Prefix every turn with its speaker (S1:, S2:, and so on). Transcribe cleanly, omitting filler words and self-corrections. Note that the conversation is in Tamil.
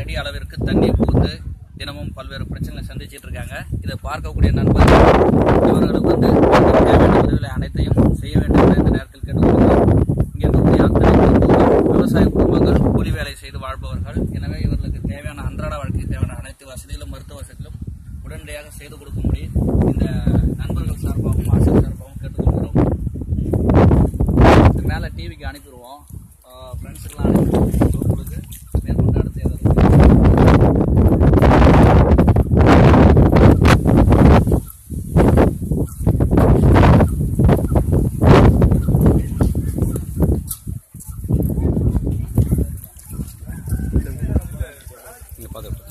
S1: அடி அளவிற்கு தண்ணீர் புகுந்து தினமும் பல்வேறு பிரச்சனைகளை சந்திச்சிட்டு இருக்காங்க. இதை பார்க்கக்கூடிய நண்பர்கள் இவர்களுக்கு தேவையான உதவிகளை அனைத்தையும் செய்ய வேண்டும் என்ற இந்த நேரத்தில் கேட்டுக்கொள்கிறோம். இங்கே இருக்கக்கூடிய அத்தனை குடும்பங்கள் விவசாய குடும்பங்கள் கூலி வேலை செய்து வாழ்பவர்கள். எனவே இவர்களுக்கு தேவையான அன்றாட வாழ்க்கைக்கு தேவையான அனைத்து வசதிகளும் மருத்துவ வசதிகளும் உடனடியாக செய்து கொடுக்கும்படி இந்த நண்பர்கள் சார்பாகவும் ஆசிரியர் சார்பாகவும் கேட்டுக்கொள்கிறோம். இது மேலே டிவிக்கு அனுப்பிடுவோம், ஃப்ரெண்ட்ஸுக்கெல்லாம் அனுப்பிடுவோம். உங்களுக்கு மேற்கொண்டு அடுத்து ஏதாவது பார்த்து